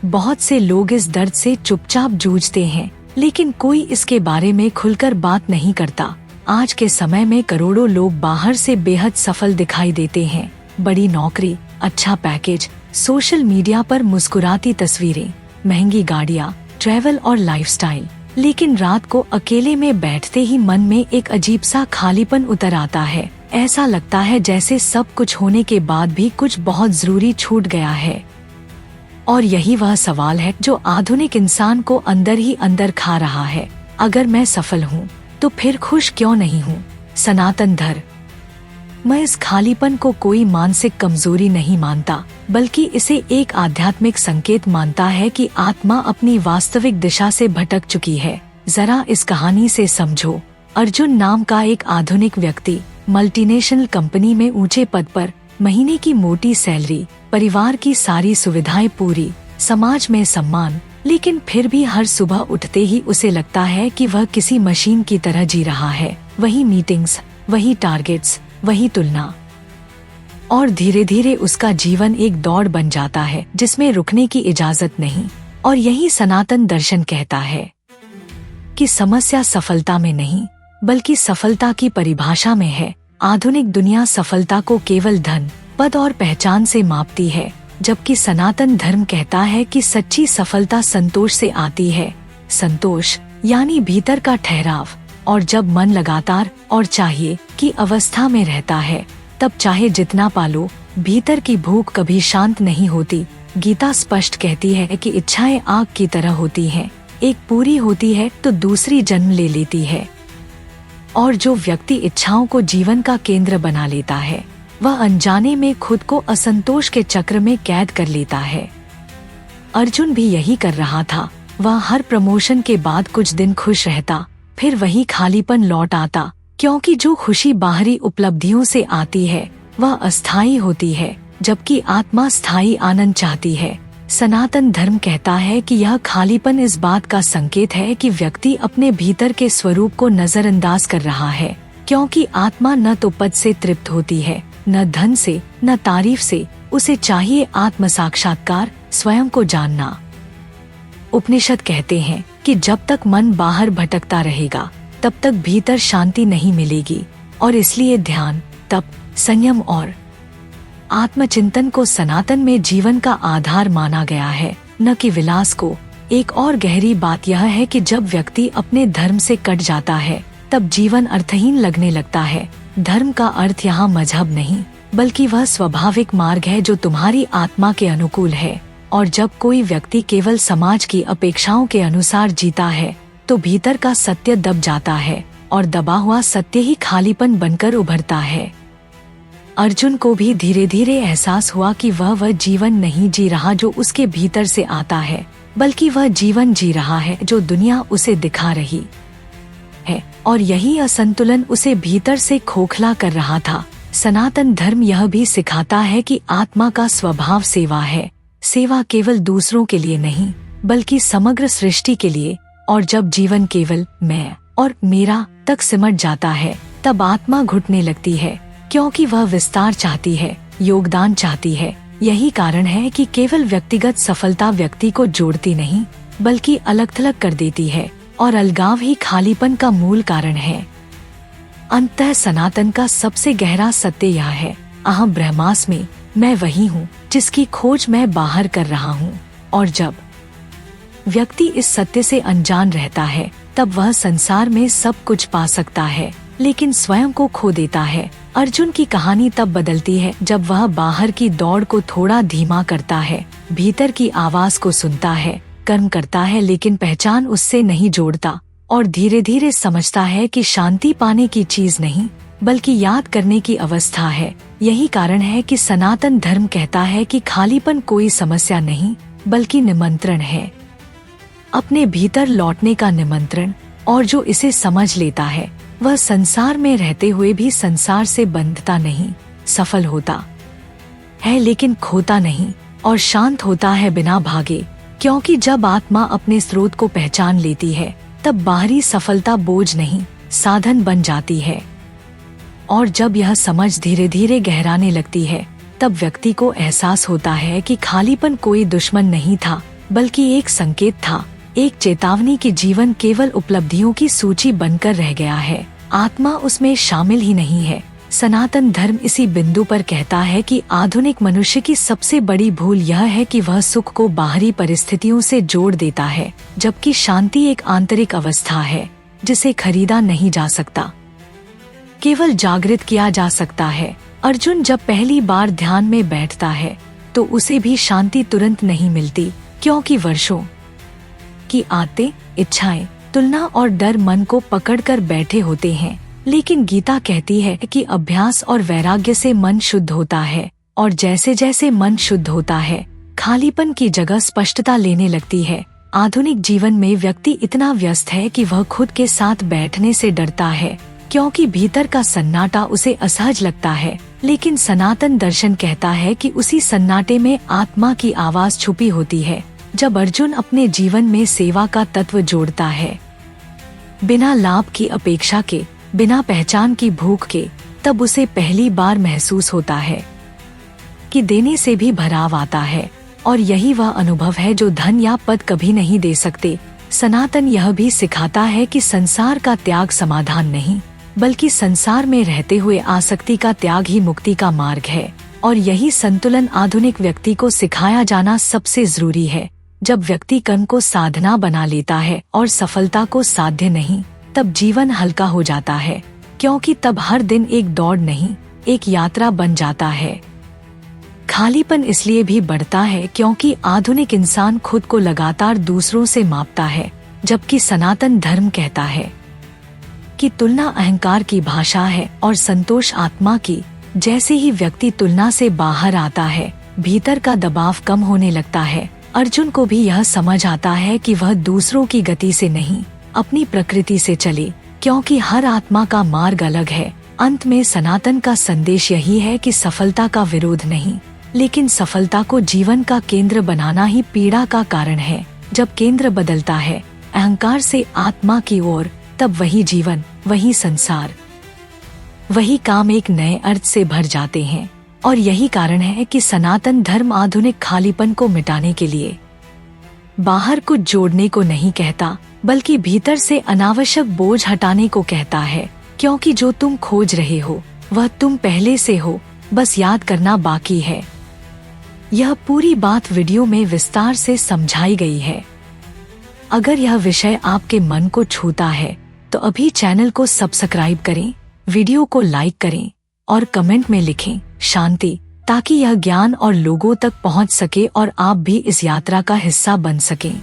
बहुत से लोग इस दर्द से चुपचाप जूझते हैं, लेकिन कोई इसके बारे में खुलकर बात नहीं करता। आज के समय में करोड़ों लोग बाहर से बेहद सफल दिखाई देते हैं। बड़ी नौकरी, अच्छा पैकेज, सोशल मीडिया पर मुस्कुराती तस्वीरें, महंगी गाड़ियाँ, ट्रैवल और लाइफस्टाइल। लेकिन रात को अकेले में बैठते ही मन में एक अजीब सा खालीपन उतर आता है। ऐसा लगता है जैसे सब कुछ होने के बाद भी कुछ बहुत जरूरी छूट गया है। और यही वह सवाल है जो आधुनिक इंसान को अंदर ही अंदर खा रहा है। अगर मैं सफल हूँ तो फिर खुश क्यों नहीं हूँ? सनातन धर्म। मैं इस खालीपन को कोई मानसिक कमजोरी नहीं मानता, बल्कि इसे एक आध्यात्मिक संकेत मानता है कि आत्मा अपनी वास्तविक दिशा से भटक चुकी है। जरा इस कहानी से समझो। अर्जुन नाम का एक आधुनिक व्यक्ति मल्टीनेशनल कंपनी में ऊंचे पद पर, महीने की मोटी सैलरी, परिवार की सारी सुविधाएं पूरी, समाज में सम्मान, लेकिन फिर भी हर सुबह उठते ही उसे लगता है कि वह किसी मशीन की तरह जी रहा है। वही मीटिंग्स, वही टारगेट्स, वही तुलना। और धीरे धीरे उसका जीवन एक दौड़ बन जाता है जिसमें रुकने की इजाजत नहीं। और यही सनातन दर्शन कहता है कि समस्या सफलता में नहीं, बल्कि सफलता की परिभाषा में है। आधुनिक दुनिया सफलता को केवल धन, पद और पहचान से मापती है, जबकि सनातन धर्म कहता है कि सच्ची सफलता संतोष से आती है। संतोष यानी भीतर का ठहराव। और जब मन लगातार और चाहिए की अवस्था में रहता है, तब चाहे जितना पालो, भीतर की भूख कभी शांत नहीं होती। गीता स्पष्ट कहती है कि इच्छाएं आग की तरह होती हैं, एक पूरी होती है तो दूसरी जन्म ले लेती है। और जो व्यक्ति इच्छाओं को जीवन का केंद्र बना लेता है, वह अनजाने में खुद को असंतोष के चक्र में कैद कर लेता है। अर्जुन भी यही कर रहा था। वह हर प्रमोशन के बाद कुछ दिन खुश रहता, फिर वही खालीपन लौट आता, क्योंकि जो खुशी बाहरी उपलब्धियों से आती है वह अस्थायी होती है, जबकि आत्मा स्थायी आनंद चाहती है। सनातन धर्म कहता है कि यह खालीपन इस बात का संकेत है कि व्यक्ति अपने भीतर के स्वरूप को नजरअंदाज कर रहा है, क्योंकि आत्मा न तो पद से तृप्त होती है, न धन से, न तारीफ से। उसे चाहिए आत्म साक्षात्कार, स्वयं को जानना। उपनिषद कहते हैं कि जब तक मन बाहर भटकता रहेगा, तब तक भीतर शांति नहीं मिलेगी। और इसलिए ध्यान, तप, संयम और आत्मचिंतन को सनातन में जीवन का आधार माना गया है, न कि विलास को। एक और गहरी बात यह है कि जब व्यक्ति अपने धर्म से कट जाता है, तब जीवन अर्थहीन लगने लगता है। धर्म का अर्थ यहाँ मजहब नहीं, बल्कि वह स्वाभाविक मार्ग है जो तुम्हारी आत्मा के अनुकूल है। और जब कोई व्यक्ति केवल समाज की अपेक्षाओं के अनुसार जीता है, तो भीतर का सत्य दब जाता है, और दबा हुआ सत्य ही खालीपन बनकर उभरता है। अर्जुन को भी धीरे धीरे एहसास हुआ कि वह जीवन नहीं जी रहा जो उसके भीतर से आता है, बल्कि वह जीवन जी रहा है जो दुनिया उसे दिखा रही है। और यही असंतुलन उसे भीतर से खोखला कर रहा था। सनातन धर्म यह भी सिखाता है कि आत्मा का स्वभाव सेवा है। सेवा केवल दूसरों के लिए नहीं, बल्कि समग्र सृष्टि के लिए। और जब जीवन केवल मैं और मेरा तक सिमट जाता है, तब आत्मा घुटने लगती है, क्योंकि वह विस्तार चाहती है, योगदान चाहती है। यही कारण है कि केवल व्यक्तिगत सफलता व्यक्ति को जोड़ती नहीं, बल्कि अलग थलग कर देती है। और अलगाव ही खालीपन का मूल कारण है। अंततः सनातन का सबसे गहरा सत्य यह है, अहम ब्रह्मास्मि, मैं वही हूँ जिसकी खोज मैं बाहर कर रहा हूँ। और जब व्यक्ति इस सत्य से अनजान रहता है, तब वह संसार में सब कुछ पा सकता है, लेकिन स्वयं को खो देता है। अर्जुन की कहानी तब बदलती है जब वह बाहर की दौड़ को थोड़ा धीमा करता है, भीतर की आवाज को सुनता है, कर्म करता है, लेकिन पहचान उससे नहीं जोड़ता। और धीरे धीरे समझता है कि शांति पाने की चीज नहीं, बल्कि याद करने की अवस्था है। यही कारण है कि सनातन धर्म कहता है कि खालीपन कोई समस्या नहीं, बल्कि निमंत्रण है, अपने भीतर लौटने का निमंत्रण। और जो इसे समझ लेता है, वह संसार में रहते हुए भी संसार से बंधता नहीं, सफल होता है लेकिन खोता नहीं, और शांत होता है बिना भागे। क्योंकि जब आत्मा अपने स्रोत को पहचान लेती है, तब बाहरी सफलता बोझ नहीं, साधन बन जाती है। और जब यह समझ धीरे धीरे गहराने लगती है, तब व्यक्ति को एहसास होता है कि खालीपन कोई दुश्मन नहीं था, बल्कि एक संकेत था, एक चेतावनी कि जीवन केवल उपलब्धियों की सूची बनकर रह गया है, आत्मा उसमें शामिल ही नहीं है। सनातन धर्म इसी बिंदु पर कहता है कि आधुनिक मनुष्य की सबसे बड़ी भूल यह है कि वह सुख को बाहरी परिस्थितियों से जोड़ देता है, जबकि शांति एक आंतरिक अवस्था है जिसे खरीदा नहीं जा सकता, केवल जागृत किया जा सकता है। अर्जुन जब पहली बार ध्यान में बैठता है तो उसे भी शांति तुरंत नहीं मिलती, क्योंकि वर्षों की आदतें, इच्छाएं, तुलना और डर मन को पकड़कर बैठे होते हैं। लेकिन गीता कहती है कि अभ्यास और वैराग्य से मन शुद्ध होता है, और जैसे जैसे मन शुद्ध होता है, खालीपन की जगह स्पष्टता लेने लगती है। आधुनिक जीवन में व्यक्ति इतना व्यस्त है कि वह खुद के साथ बैठने से डरता है, क्योंकि भीतर का सन्नाटा उसे असहज लगता है। लेकिन सनातन दर्शन कहता है कि उसी सन्नाटे में आत्मा की आवाज छुपी होती है। जब अर्जुन अपने जीवन में सेवा का तत्व जोड़ता है, बिना लाभ की अपेक्षा के, बिना पहचान की भूख के, तब उसे पहली बार महसूस होता है कि देने से भी भराव आता है, और यही वह अनुभव है जो धन या पद कभी नहीं दे सकते। सनातन यह भी सिखाता है कि संसार का त्याग समाधान नहीं, बल्कि संसार में रहते हुए आसक्ति का त्याग ही मुक्ति का मार्ग है। और यही संतुलन आधुनिक व्यक्ति को सिखाया जाना सबसे जरूरी है। जब व्यक्ति कर्म को साधना बना लेता है और सफलता को साध्य नहीं, तब जीवन हल्का हो जाता है, क्योंकि तब हर दिन एक दौड़ नहीं, एक यात्रा बन जाता है। खालीपन इसलिए भी बढ़ता है क्योंकि आधुनिक इंसान खुद को लगातार दूसरों से मापता है, जबकि सनातन धर्म कहता है कि तुलना अहंकार की भाषा है और संतोष आत्मा की। जैसे ही व्यक्ति तुलना से बाहर आता है, भीतर का दबाव कम होने लगता है। अर्जुन को भी यह समझ आता है कि वह दूसरों की गति से नहीं, अपनी प्रकृति से चले, क्योंकि हर आत्मा का मार्ग अलग है। अंत में सनातन का संदेश यही है कि सफलता का विरोध नहीं, लेकिन सफलता को जीवन का केंद्र बनाना ही पीड़ा का कारण है। जब केंद्र बदलता है अहंकार से आत्मा की ओर, तब वही जीवन, वही संसार, वही काम एक नए अर्थ से भर जाते हैं। और यही कारण है कि सनातन धर्म आधुनिक खालीपन को मिटाने के लिए बाहर कुछ जोड़ने को नहीं कहता, बल्कि भीतर से अनावश्यक बोझ हटाने को कहता है। क्योंकि जो तुम खोज रहे हो वह तुम पहले से हो, बस याद करना बाकी है। यह पूरी बात वीडियो में विस्तार से समझाई गई है। अगर यह विषय आपके मन को छूता है तो अभी चैनल को सब्सक्राइब करें, वीडियो को लाइक करें और कमेंट में लिखें शांति, ताकि यह ज्ञान और लोगों तक पहुंच सके और आप भी इस यात्रा का हिस्सा बन सकें।